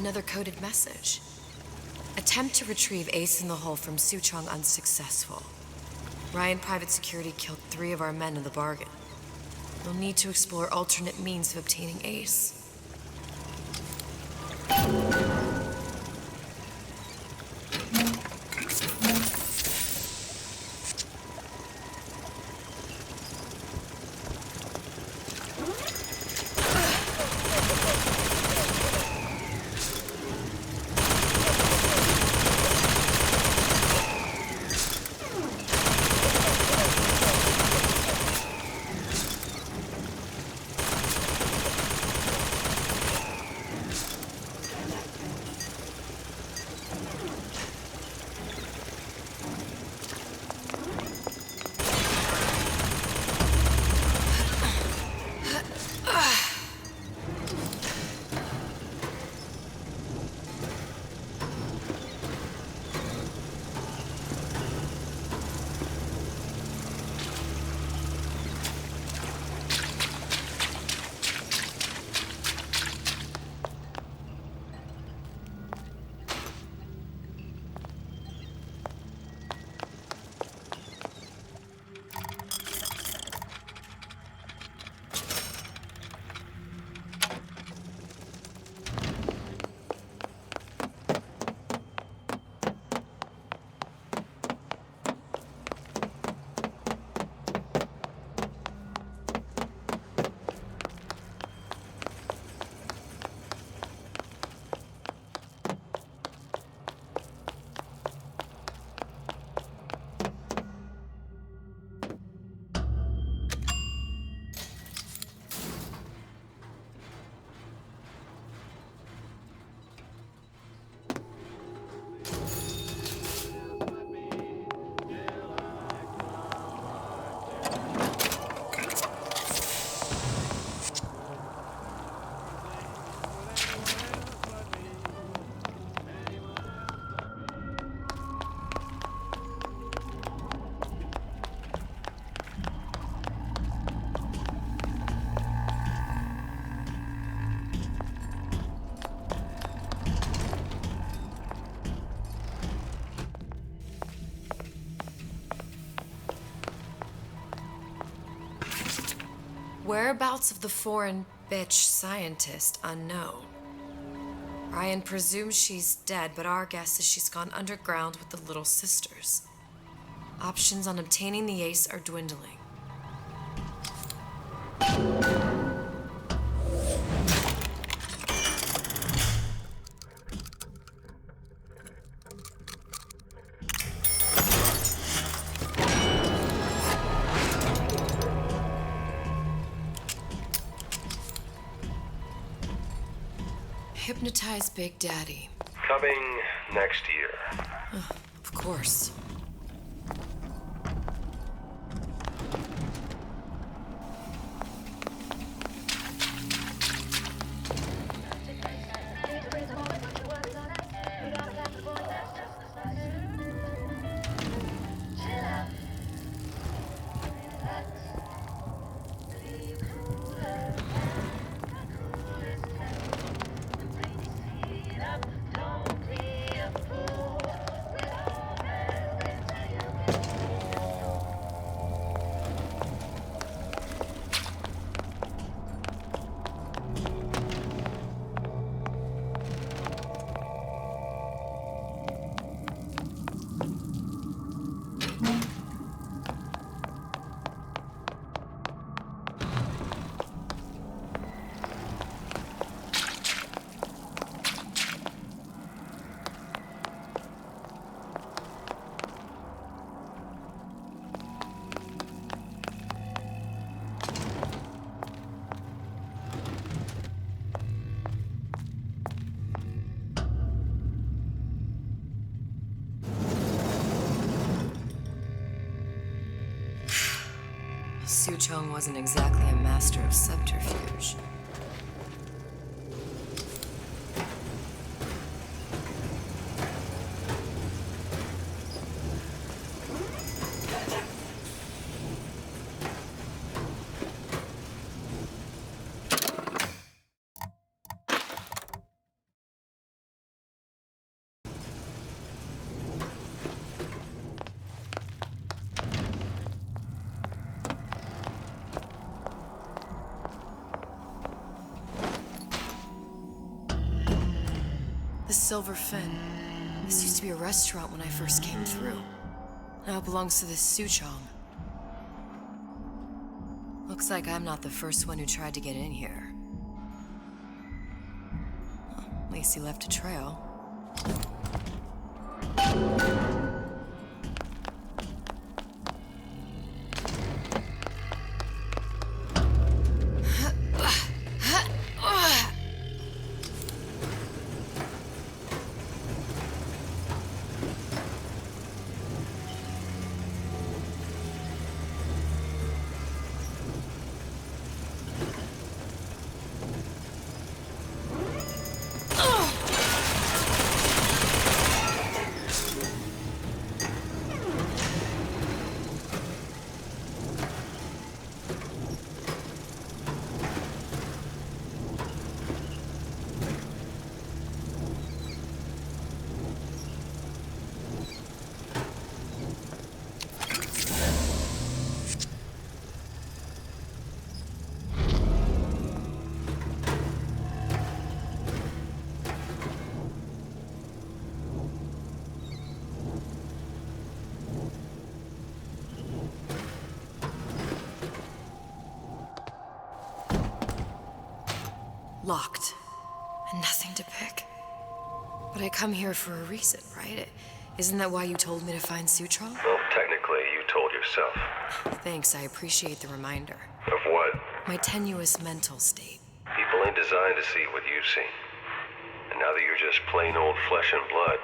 Another coded message. Attempt to retrieve Ace in the Hole from Suchong unsuccessful. Ryan Private Security killed 3 of our men in the bargain. We'll need to explore alternate means of obtaining Ace. Whereabouts of the foreign bitch scientist unknown. Ryan presumes she's dead, but our guess is she's gone underground with the Little Sisters. Options on obtaining the Ace are dwindling. Hypnotize Big Daddy. Coming next year. Of course. Suchong wasn't exactly a master of subterfuge. Silverfin. This used to be a restaurant when I first came through. Now it belongs to this Suchong. Looks like I'm not the first one who tried to get in here. Well, at least he left a trail. Locked. And nothing to pick. But I come here for a reason, right? Isn't that why you told me to find Suchong? Well, technically, you told yourself. Thanks, I appreciate the reminder. Of what? My tenuous mental state. People ain't designed to see what you've seen. And now that you're just plain old flesh and blood,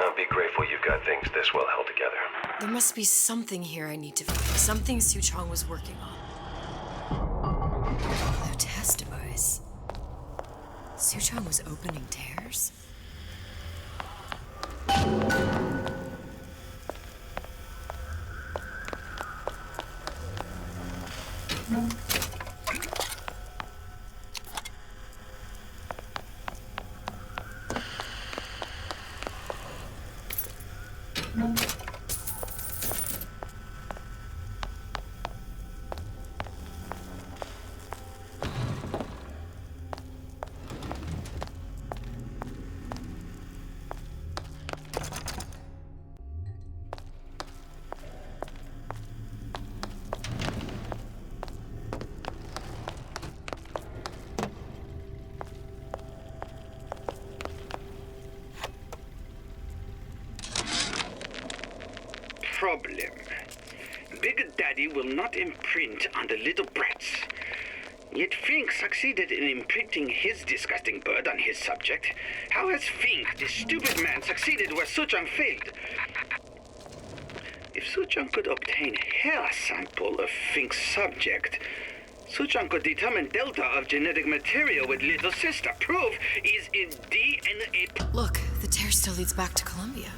I'll be grateful you've got things this well held together. There must be something here I need to find. Something Suchong was working on. The test device. Suchong was opening tears? Problem. Big Daddy will not imprint on the little brats. Yet Fink succeeded in imprinting his disgusting bird on his subject. How has Fink, this stupid man, succeeded where Suchong failed? If Suchong could obtain hair sample of Fink's subject, Suchong could determine delta of genetic material with little sister. Proof is in DNA. Look, the tear still leads back to Columbia.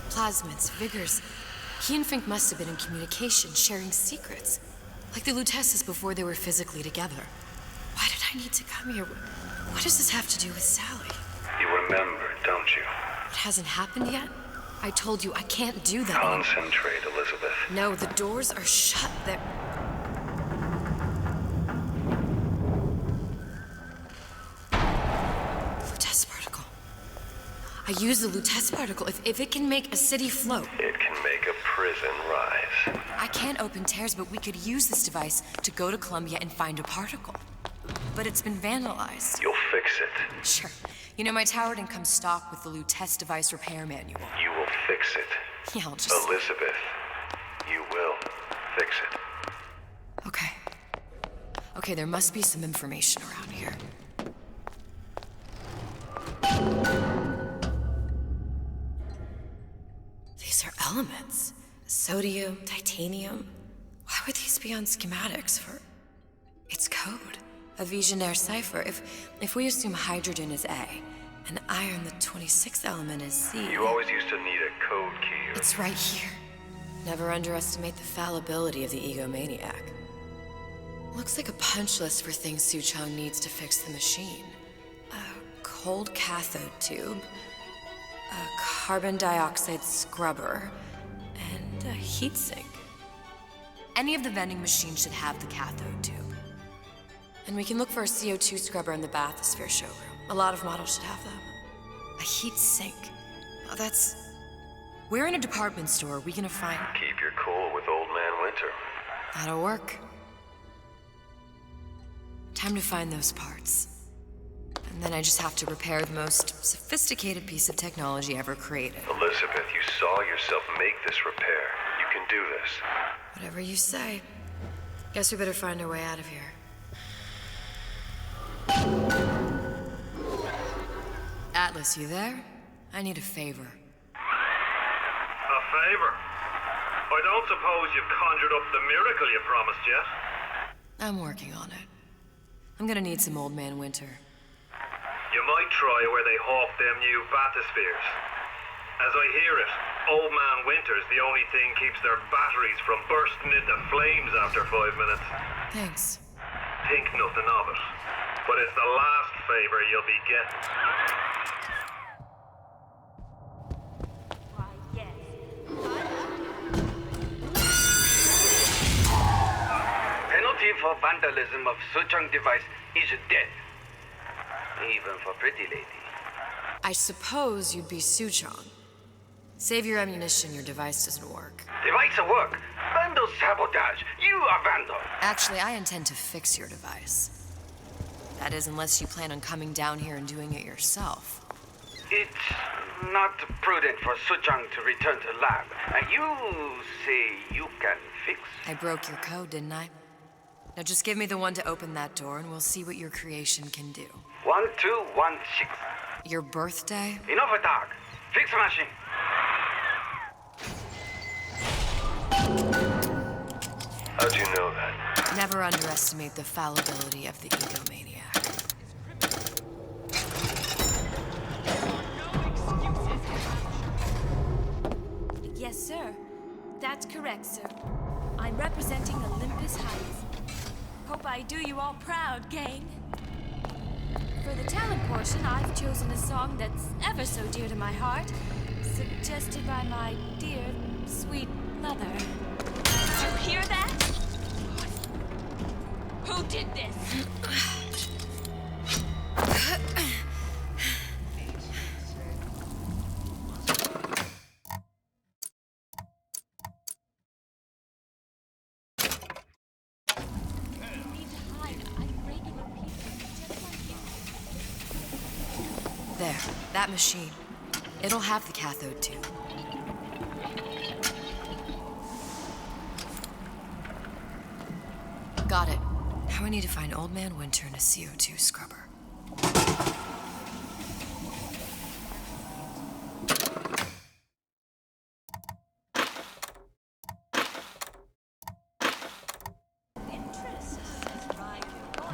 Plasmids, vigors. He and Fink must have been in communication, sharing secrets. Like the Lutesses before they were physically together. Why did I need to come here? What does this have to do with Sally? You remember, don't you? It hasn't happened yet? I told you I can't do that. Concentrate, Elizabeth. No, the doors are shut. They're... Lutece particle. I use the Lutece particle. If it can make a city float. It can make a prison rise. I can't open tears, but we could use this device to go to Columbia and find a particle. But it's been vandalized. You'll fix it. Sure. You know, my tower didn't come stock with the Lutece device repair manual. You will fix it. Yeah, I'll just... Elizabeth, you will fix it. Okay. Okay, there must be some information around here. These are elements. Sodium, titanium. Why would these be on schematics for... It's code. A Visionaire cipher. If we assume hydrogen is A, and iron, the 26th element, is Z... You always used to need a code key. It's right here. Never underestimate the fallibility of the egomaniac. Looks like a punch list for things Suchong needs to fix the machine. A cold cathode tube, a carbon dioxide scrubber, and a heatsink. Any of the vending machines should have the cathode tube. And we can look for a CO2 scrubber in the bathysphere showroom. A lot of models should have them. A heat sink. Oh, that's... Where in a department store are we gonna find... Keep your cool with Old Man Winter. That'll work. Time to find those parts. And then I just have to repair the most sophisticated piece of technology ever created. Elizabeth, you saw yourself make this repair. You can do this. Whatever you say. Guess we better find our way out of here. Atlas, you there? I need a favor. A favor? I don't suppose you've conjured up the miracle you promised yet? I'm working on it. I'm gonna need some Old Man Winter. You might try where they hawk them new bathyspheres. As I hear it, Old Man Winter's the only thing keeps their batteries from bursting into flames after 5 minutes. Thanks. Think nothing of it. But it's the last favor you'll be getting. Why, yes. Penalty for vandalism of Suchong device is death. Even for pretty lady. I suppose you'd be Suchong. Save your ammunition, your device doesn't work. Device at work. Vandal sabotage. You are vandal. Actually, I intend to fix your device. That is, unless you plan on coming down here and doing it yourself. It's not prudent for Suchong to return to lab. And you say you can fix? I broke your code, didn't I? Now just give me the one to open that door and we'll see what your creation can do. 1216. Your birthday? Enough of talk. Fix the machine. How'd you know that? Never underestimate the fallibility of the egomaniac. Yes, sir. That's correct, sir. I'm representing Olympus Heights. Hope I do you all proud, gang. For the talent portion, I've chosen a song that's ever so dear to my heart, suggested by my dear, sweet mother. You hear that? Who did this? There, that machine. It'll have the cathode too. Got it. Now I need to find Old Man Winter and a CO2 scrubber.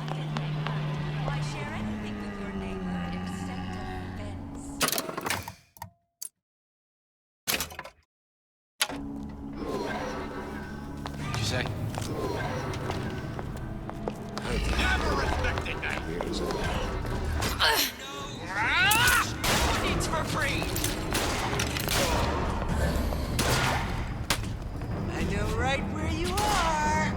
Why share anything with your neighbor except a fence? What'd you say? Never respected that. It's for free. I know right where you are.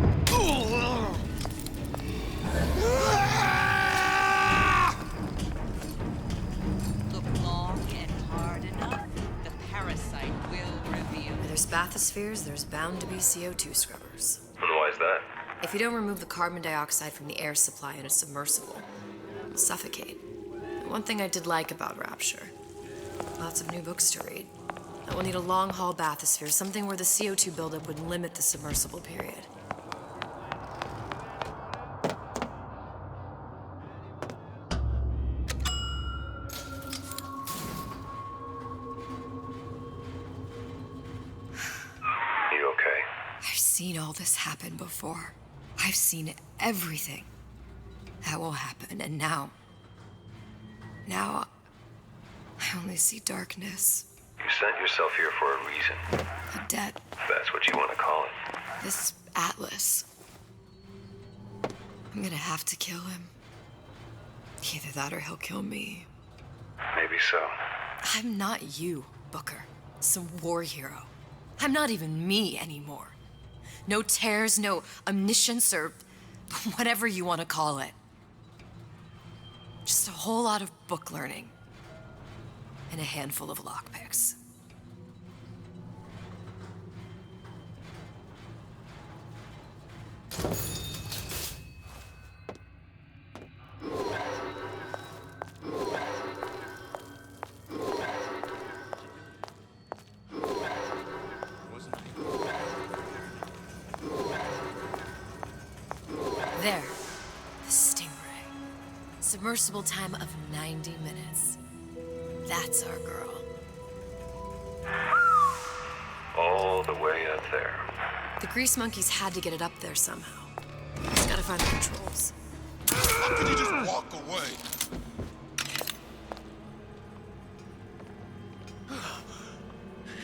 Look long and hard enough, the parasite will reveal. Where there's bathyspheres, there's bound to be CO2 scrubbers. And why is that? If you don't remove the carbon dioxide from the air supply in a submersible, it'll suffocate. And one thing I did like about Rapture, lots of new books to read. I will need a long-haul bathysphere, something where the CO2 buildup would limit the submersible period. You okay? I've seen all this happen before. I've seen everything that will happen, and now I only see darkness, You sent yourself here for a reason. a debt, If that's what you want to call it. this Atlas. I'm gonna have to kill him. Either that or he'll kill me. Maybe so. I'm not you, Booker. Some war hero. I'm not even me anymore. No tears, no omniscience, or whatever you want to call it. Just a whole lot of book learning. And a handful of lockpicks. There. The Stingray. Submersible time of 90 minutes. That's our girl. All the way up there. The grease monkeys had to get it up there somehow. Just gotta find the controls. How could you just walk away?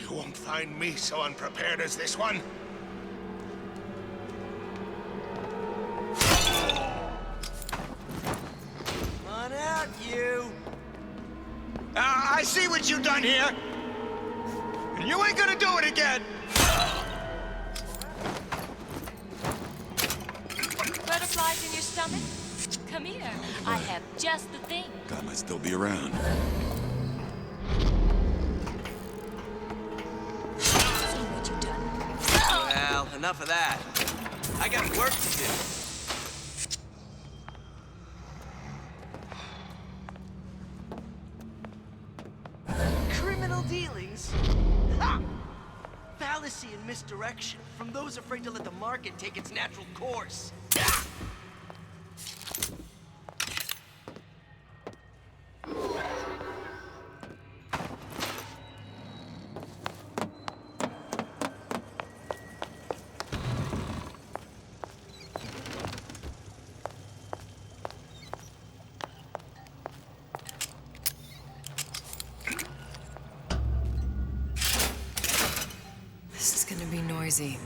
You won't find me so unprepared as this one. Come on out, you. I see what you done here. And you ain't gonna do it again. Butterflies in your stomach? Come here. I have just the thing. God might still be around. See what you've done. Well, enough of that. I got work to do. Criminal dealings? Ha! Fallacy and misdirection from those afraid to let the market take its natural course. This is gonna be noisy.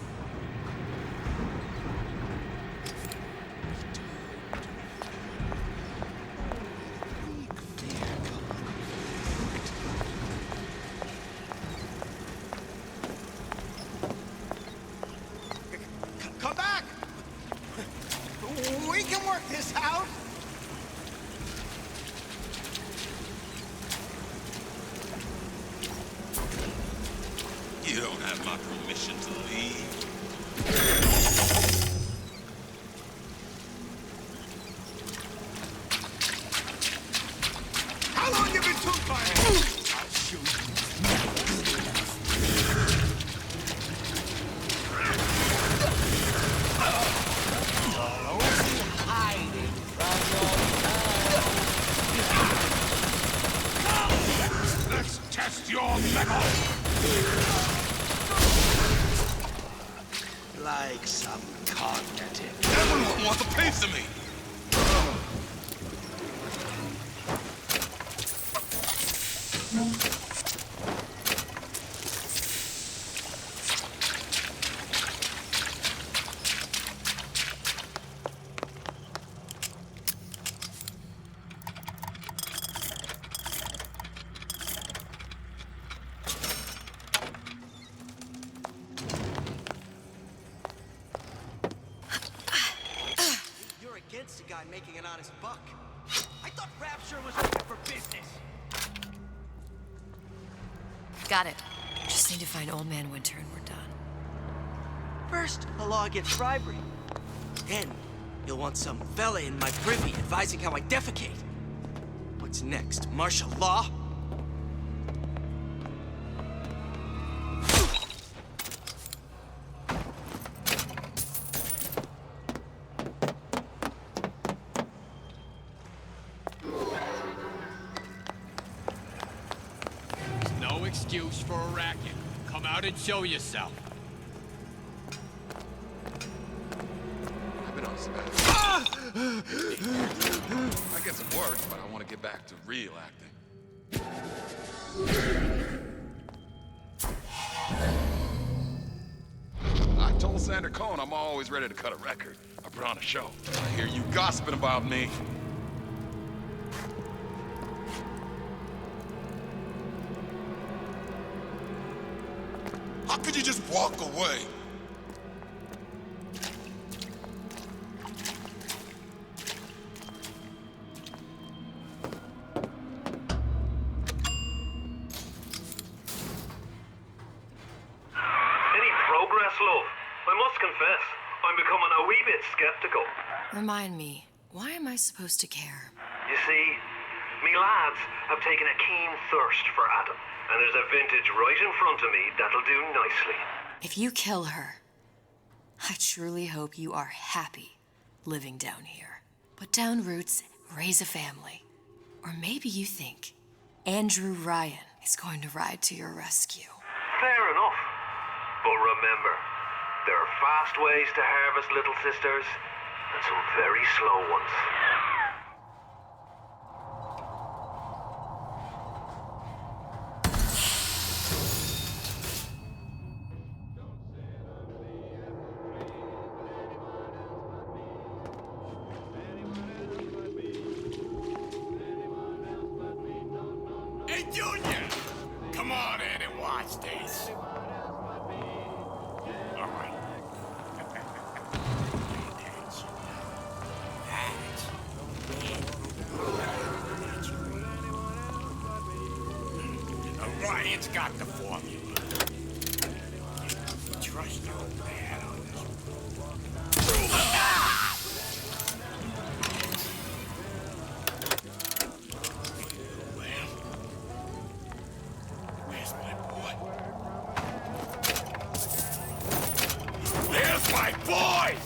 Come back! We can work this out! You don't have my permission to leave. How long you been tooth fighting? I'll show you. Hiding from your Let's test your metal! like some cognitive. Everyone wants a piece of me! You're against a guy making an honest buck. I thought Rapture was open for business. Got it. Just need to find Old Man Winter and we're done. First, the law against bribery. Then, you'll want some fella in my privy advising how I defecate. What's next? Martial law? No excuse for a racket. Come out and show yourself. I've been on sabbatical. I guess it works, but I want to get back to real acting. I told Sander Cohen I'm always ready to cut a record. I put on a show. I hear you gossiping about me. How could you just walk away? love. I must confess, I'm becoming a wee bit skeptical. Remind me, why am I supposed to care? You see, me lads have taken a keen thirst for Adam, and there's a vintage right in front of me that'll do nicely. If you kill her, I truly hope you are happy living down here. Put down roots, raise a family. Or maybe you think Andrew Ryan is going to ride to your rescue. Fair enough. But remember, there are fast ways to harvest little sisters, and some very slow ones. Hey, Junior! Come on in and watch this. All right. Orion's got the formula. Trust the old man on this one. Well, where's my boy? Where's my boy?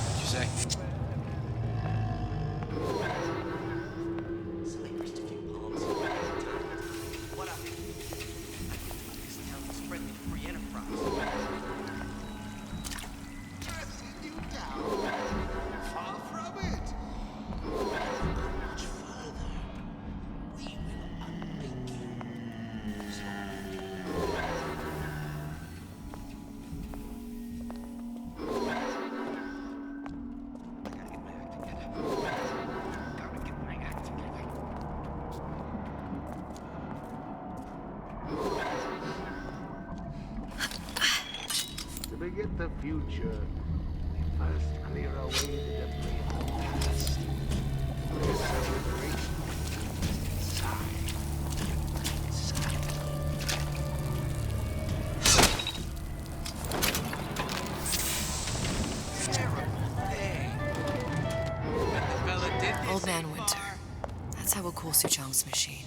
What'd you say? Slavers to few palms. What up? This town is friendly to free enterprise. You down? Far from it. Much further. We will unmake you. Gotta get my act together. To begin the future, we first clear away the debris of the past. With celebration Terrible thing. But the fella did this Old Man so Winter. far. That's how we'll cool Suchong's machine.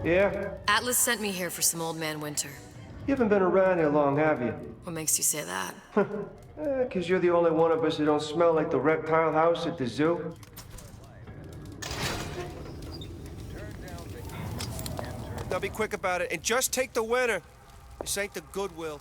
Yeah? Atlas sent me here for some Old Man Winter. You haven't been around here long, have you? What makes you say that? 'Cause you're the only one of us who don't smell like the reptile house at the zoo. Now be quick about it, and just take the winner. This ain't the Goodwill.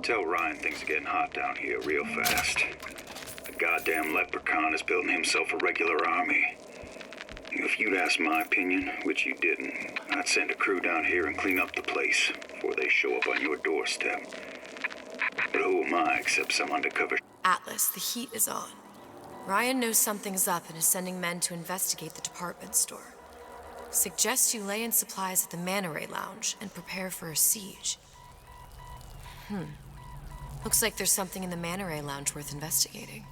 Tell Ryan things are getting hot down here real fast. The goddamn leprechaun is building himself a regular army. If you'd asked my opinion, which you didn't, I'd send a crew down here and clean up the place before they show up on your doorstep. But who am I except some undercover? Atlas, the heat is on. Ryan knows something's up and is sending men to investigate the department store. Suggest you lay in supplies at the Manta Ray Lounge and prepare for a siege. Looks like there's something in the Manta Ray Lounge worth investigating.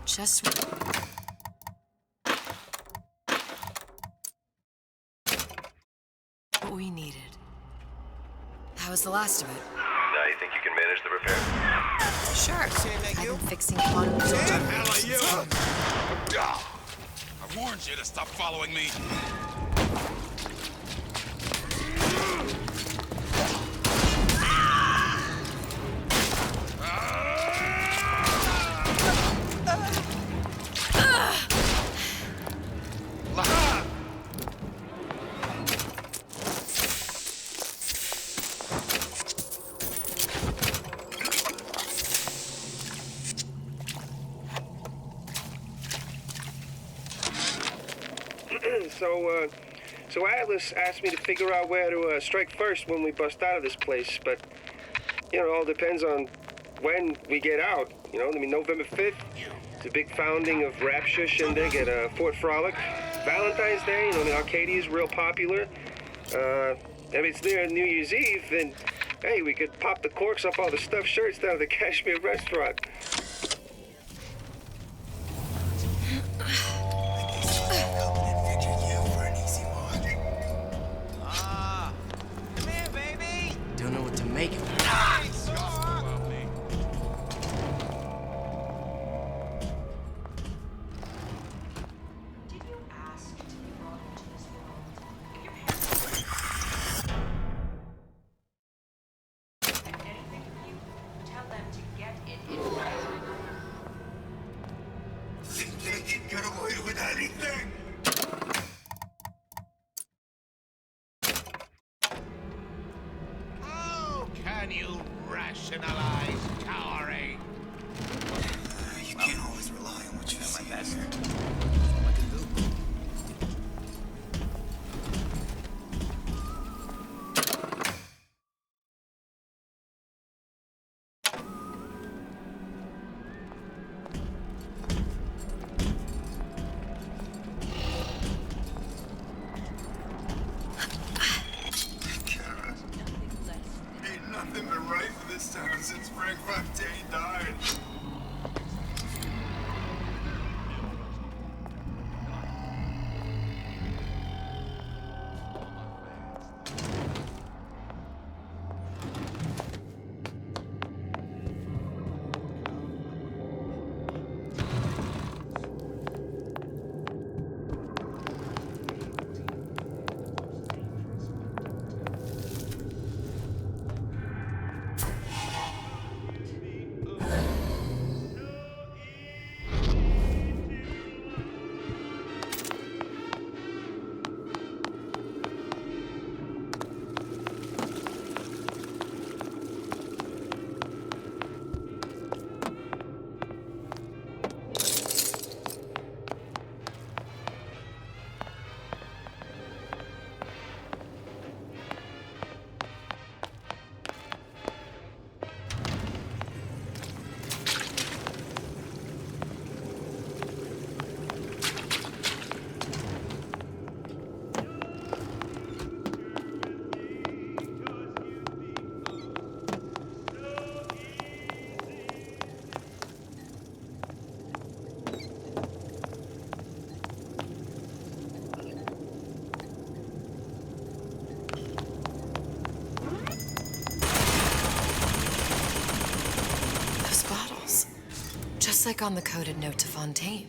Just what we needed. That was the last of it. Now you think you can manage the repair? Sure. That I've you? been fixing quantum field What the hell are generators. you? I warned you to stop following me. So Atlas asked me to figure out where to strike first when we bust out of this place, but, you know, it all depends on when we get out. You know, I mean, November 5th, it's a big founding of Rapture Shindig at Fort Frolic. Valentine's Day, you know, the Arcadia's real popular. If it's near New Year's Eve, then, hey, we could pop the corks off all the stuffed shirts down at the Kashmir restaurant. Don't know what to make of it. Think they can get away with anything? How can you rationalize cowering? You can't always rely on what you see. My best. All I can do. Ain't nothing been right for this town since Frank Fontaine died. Just like on the coded note to Fontaine.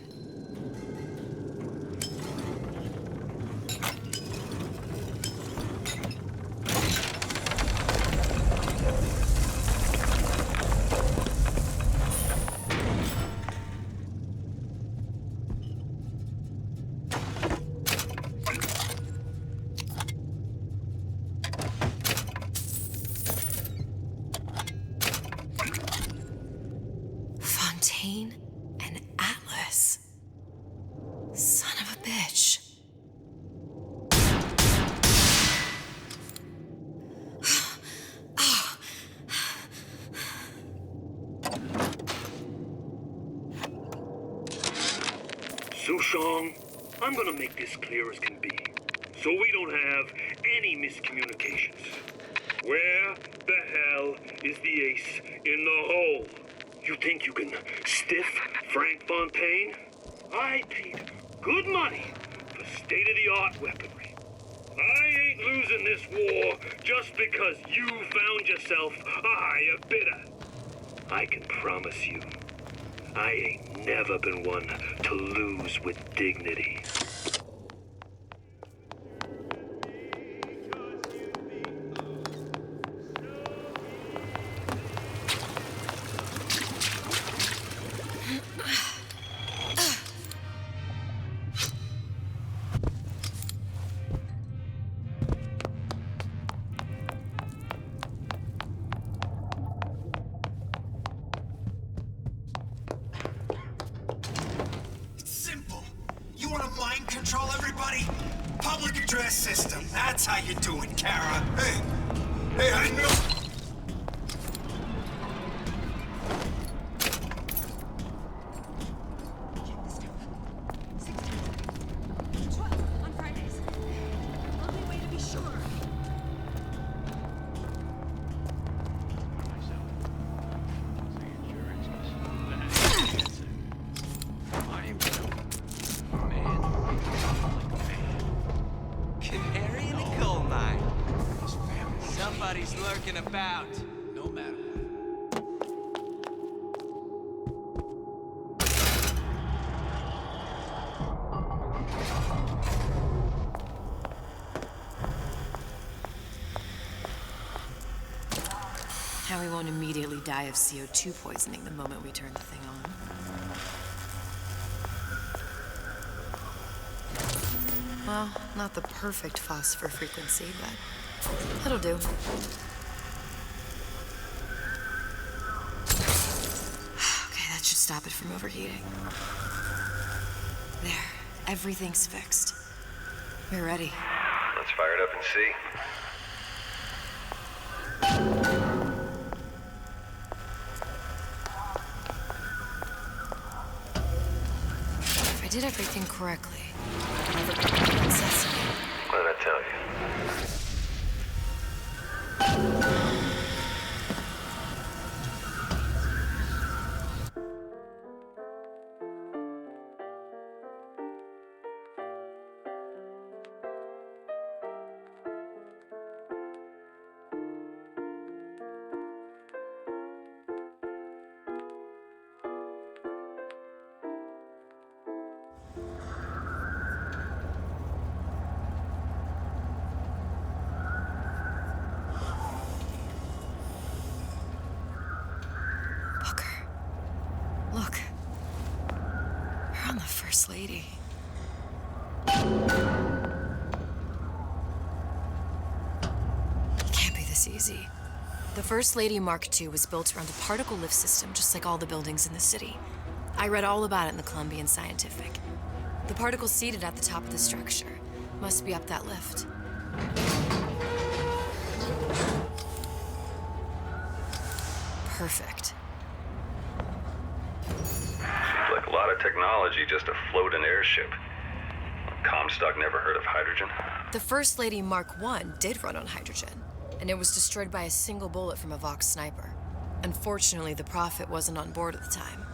Fontaine and Atlas. Son of a bitch. Sushong, I'm gonna make this clear as can be, so we don't have any miscommunications. Where the hell is the ace in the hole? You think you can stiff Frank Fontaine? I paid good money for state-of-the-art weaponry. I ain't losing this war just because you found yourself a higher bidder. I can promise you, I ain't never been one to lose with dignity. Simple. You want to mind control everybody? Public address system. That's how you do it, Kara. Hey, I know. Canary in a coal mine. Somebody's lurking about. No matter what. Now we won't immediately die of CO2 poisoning the moment we turn the thing on. Well, not the perfect phosphor frequency, but it'll do. Okay, that should stop it from overheating. There, everything's fixed. We're ready. Let's fire it up and see. If I did everything correctly, I'll never be Sesame. What did I tell you? Booker. Look. We're on the First Lady. It can't be this easy. The First Lady Mark II was built around a particle lift system just like all the buildings in the city. I read all about it in the Columbian Scientific. The particles seated at the top of the structure must be up that lift. Perfect. Seems like a lot of technology just to float an airship. Comstock never heard of hydrogen? The First Lady Mark I did run on hydrogen, and it was destroyed by a single bullet from a Vox sniper. Unfortunately, the Prophet wasn't on board at the time.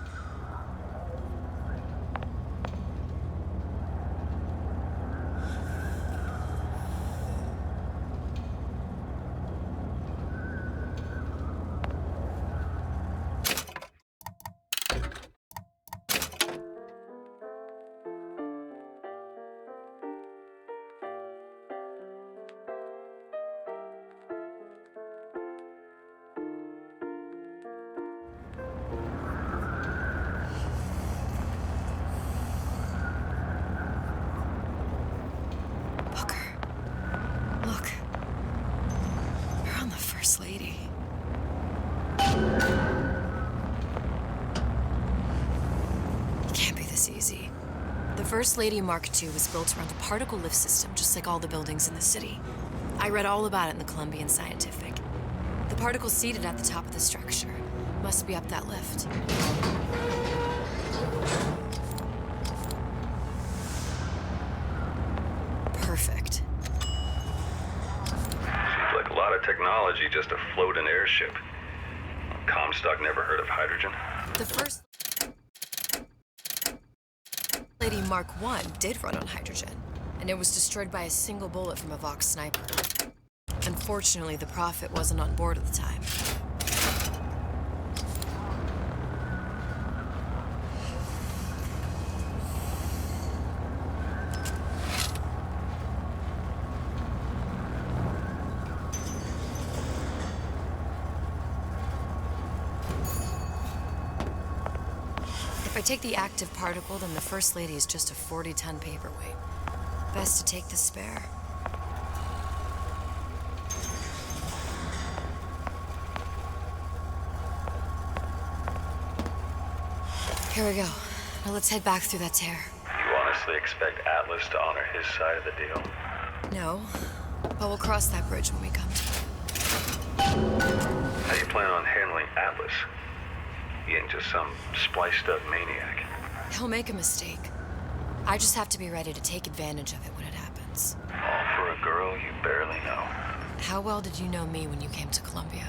Look. We're on the First Lady. It can't be this easy. The First Lady Mark II was built around a particle lift system just like all the buildings in the city. I read all about it in the Columbian Scientific. The particles seated at the top of the structure must be up that lift. Perfect. Seems like a lot of technology just to float an airship. Comstock never heard of hydrogen? The First Lady Mark I did run on hydrogen, and it was destroyed by a single bullet from a Vox sniper. Unfortunately, the Prophet wasn't on board at the time. If I take the active particle, then the First Lady is just a 40-ton paperweight. Best to take the spare. Here we go. Now let's head back through that tear. You honestly expect Atlas to honor his side of the deal? No, but we'll cross that bridge when we come to it. How do you plan on handling Atlas? He ain't just some spliced-up maniac. He'll make a mistake. I just have to be ready to take advantage of it when it happens. All for a girl you barely know. How well did you know me when you came to Columbia?